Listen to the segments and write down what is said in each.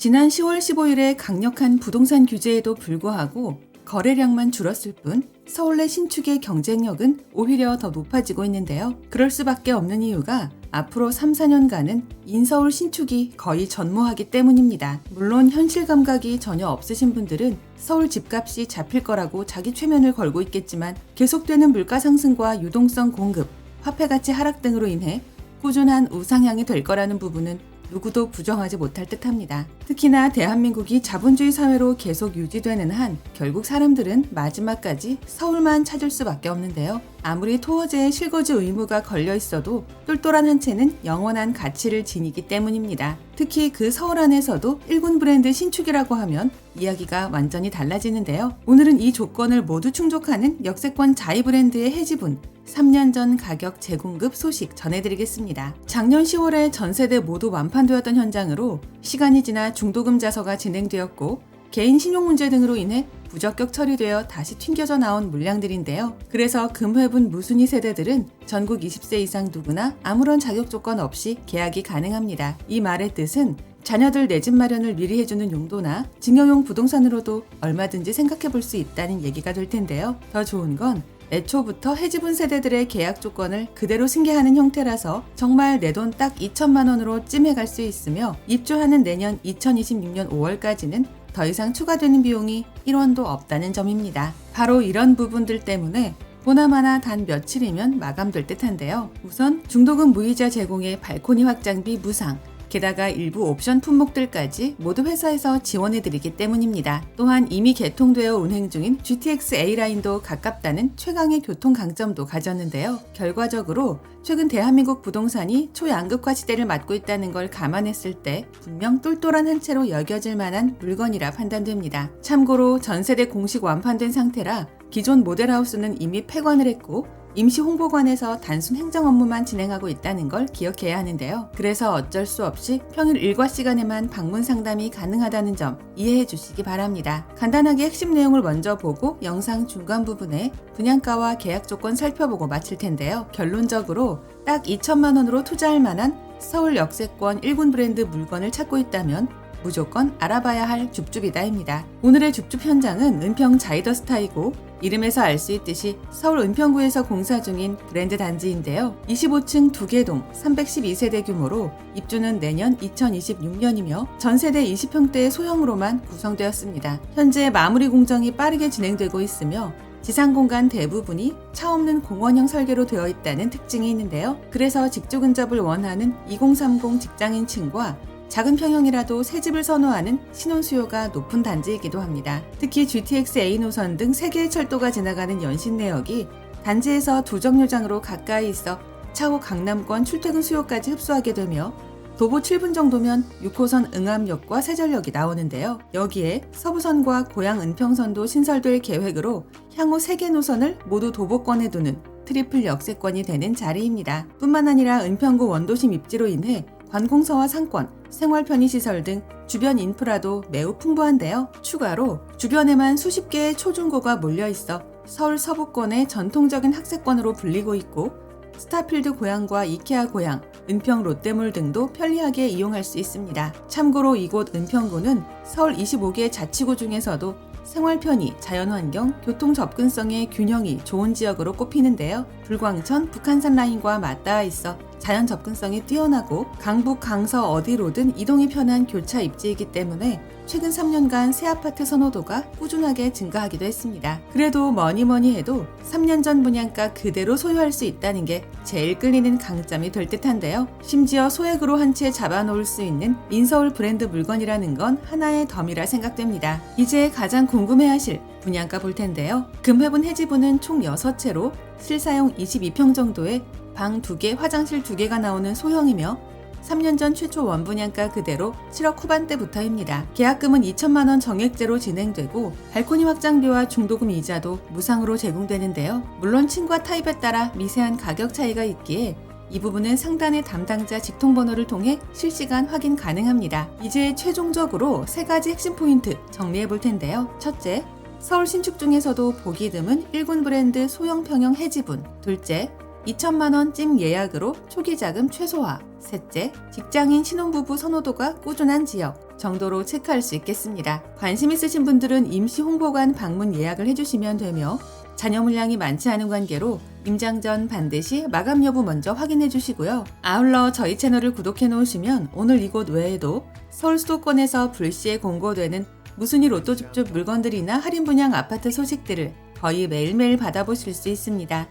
지난 10월 15일에 강력한 부동산 규제에도 불구하고 거래량만 줄었을 뿐 서울 내 신축의 경쟁력은 오히려 더 높아지고 있는데요. 그럴 수밖에 없는 이유가 앞으로 3, 4년간은 인서울 신축이 거의 전무하기 때문입니다. 물론 현실 감각이 전혀 없으신 분들은 서울 집값이 잡힐 거라고 자기 최면을 걸고 있겠지만 계속되는 물가 상승과 유동성 공급, 화폐 가치 하락 등으로 인해 꾸준한 우상향이 될 거라는 부분은 누구도 부정하지 못할 듯합니다. 특히나 대한민국이 자본주의 사회로 계속 유지되는 한 결국 사람들은 마지막까지 서울만 찾을 수밖에 없는데요. 아무리 토어제에 실거주 의무가 걸려 있어도 똘똘한 한 채는 영원한 가치를 지니기 때문입니다. 특히 그 서울 안에서도 1군 브랜드 신축이라고 하면 이야기가 완전히 달라지는데요. 오늘은 이 조건을 모두 충족하는 역세권 자이 브랜드의 해지분 3년 전 가격 재공급 소식 전해드리겠습니다. 작년 10월에 전세대 모두 완판되었던 현장으로 시간이 지나 중도금 자서가 진행되었고 개인 신용 문제 등으로 인해 부적격 처리되어 다시 튕겨져 나온 물량들인데요. 그래서 금회분 무순위 세대들은 전국 20세 이상 누구나 아무런 자격 조건 없이 계약이 가능합니다. 이 말의 뜻은 자녀들 내 집 마련을 미리 해주는 용도나 증여용 부동산으로도 얼마든지 생각해 볼 수 있다는 얘기가 될 텐데요. 더 좋은 건 애초부터 해지분 세대들의 계약 조건을 그대로 승계하는 형태라서 정말 내 돈 딱 2천만 원으로 찜해갈 수 있으며 입주하는 내년 2026년 5월까지는 더 이상 추가되는 비용이 1원도 없다는 점입니다. 바로 이런 부분들 때문에 보나마나 단 며칠이면 마감될 듯한데요. 우선 중도금 무이자 제공의 발코니 확장비 무상, 게다가 일부 옵션 품목들까지 모두 회사에서 지원해드리기 때문입니다. 또한 이미 개통되어 운행 중인 GTX A라인도 가깝다는 최강의 교통 강점도 가졌는데요. 결과적으로 최근 대한민국 부동산이 초양극화 시대를 맞고 있다는 걸 감안했을 때 분명 똘똘한 한 채로 여겨질 만한 물건이라 판단됩니다. 참고로 전세대 공식 완판된 상태라 기존 모델하우스는 이미 폐관을 했고 임시 홍보관에서 단순 행정 업무만 진행하고 있다는 걸 기억해야 하는데요. 그래서 어쩔 수 없이 평일 일과 시간에만 방문 상담이 가능하다는 점 이해해 주시기 바랍니다. 간단하게 핵심 내용을 먼저 보고 영상 중간 부분에 분양가와 계약 조건 살펴보고 마칠 텐데요. 결론적으로 딱 2천만 원으로 투자할 만한 서울 역세권 1군 브랜드 물건을 찾고 있다면 무조건 알아봐야 할 줍줍이다입니다. 오늘의 줍줍 현장은 은평 자이더스타이고 이름에서 알 수 있듯이 서울 은평구에서 공사 중인 브랜드 단지인데요. 25층 2개 동 312세대 규모로 입주는 내년 2026년이며 전세대 20평대의 소형으로만 구성되었습니다. 현재 마무리 공정이 빠르게 진행되고 있으며 지상 공간 대부분이 차 없는 공원형 설계로 되어 있다는 특징이 있는데요. 그래서 직주 근접을 원하는 2030 직장인층과 작은 평형이라도 새 집을 선호하는 신혼 수요가 높은 단지이기도 합니다. 특히 GTX A 노선 등 3개의 철도가 지나가는 연신 내역이 단지에서 두 정류장으로 가까이 있어 차후 강남권 출퇴근 수요까지 흡수하게 되며 도보 7분 정도면 6호선 응암역과 세전역이 나오는데요. 여기에 서부선과 고양 은평선도 신설될 계획으로 향후 3개 노선을 모두 도보권에 두는 트리플 역세권이 되는 자리입니다. 뿐만 아니라 은평구 원도심 입지로 인해 관공서와 상권, 생활 편의시설 등 주변 인프라도 매우 풍부한데요. 추가로 주변에만 수십 개의 초중고가 몰려있어 서울 서부권의 전통적인 학세권으로 불리고 있고 스타필드 고양과 이케아 고양, 은평 롯데몰 등도 편리하게 이용할 수 있습니다. 참고로 이곳 은평구는 서울 25개 자치구 중에서도 생활 편의, 자연환경, 교통 접근성의 균형이 좋은 지역으로 꼽히는데요. 불광천, 북한산 라인과 맞닿아 있어 자연 접근성이 뛰어나고 강북, 강서 어디로든 이동이 편한 교차 입지이기 때문에 최근 3년간 새 아파트 선호도가 꾸준하게 증가하기도 했습니다. 그래도 뭐니 해도 3년 전 분양가 그대로 소유할 수 있다는 게 제일 끌리는 강점이 될 듯한데요. 심지어 소액으로 한 채 잡아놓을 수 있는 인서울 브랜드 물건이라는 건 하나의 덤이라 생각됩니다. 이제 가장 궁금해하실 분양가 볼 텐데요. 금회분 해지분은 총 6채로 실사용 22평 정도의 방 2개, 화장실 2개가 나오는 소형이며 3년 전 최초 원분양가 그대로 7억 후반대부터입니다. 계약금은 2천만 원 정액제로 진행되고 발코니 확장비와 중도금 이자도 무상으로 제공되는데요. 물론 층과 타입에 따라 미세한 가격 차이가 있기에 이 부분은 상단의 담당자 직통번호를 통해 실시간 확인 가능합니다. 이제 최종적으로 3가지 핵심 포인트 정리해 볼 텐데요. 첫째, 서울 신축 중에서도 보기 드문 1군 브랜드 소형 평형 해지분. 둘째, 2천만 원 찜 예약으로 초기 자금 최소화. 셋째, 직장인 신혼부부 선호도가 꾸준한 지역. 정도로 체크할 수 있겠습니다. 관심 있으신 분들은 임시 홍보관 방문 예약을 해주시면 되며 자녀 물량이 많지 않은 관계로 임장 전 반드시 마감 여부 먼저 확인해 주시고요. 아울러 저희 채널을 구독해 놓으시면 오늘 이곳 외에도 서울 수도권에서 불시에 공고되는 무순위 로또 줍줍 물건들이나 할인 분양 아파트 소식들을 거의 매일매일 받아보실 수 있습니다.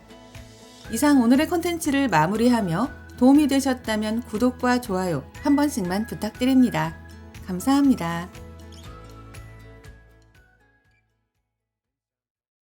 이상 오늘의 컨텐츠를 마무리하며 도움이 되셨다면 구독과 좋아요 한 번씩만 부탁드립니다. 감사합니다.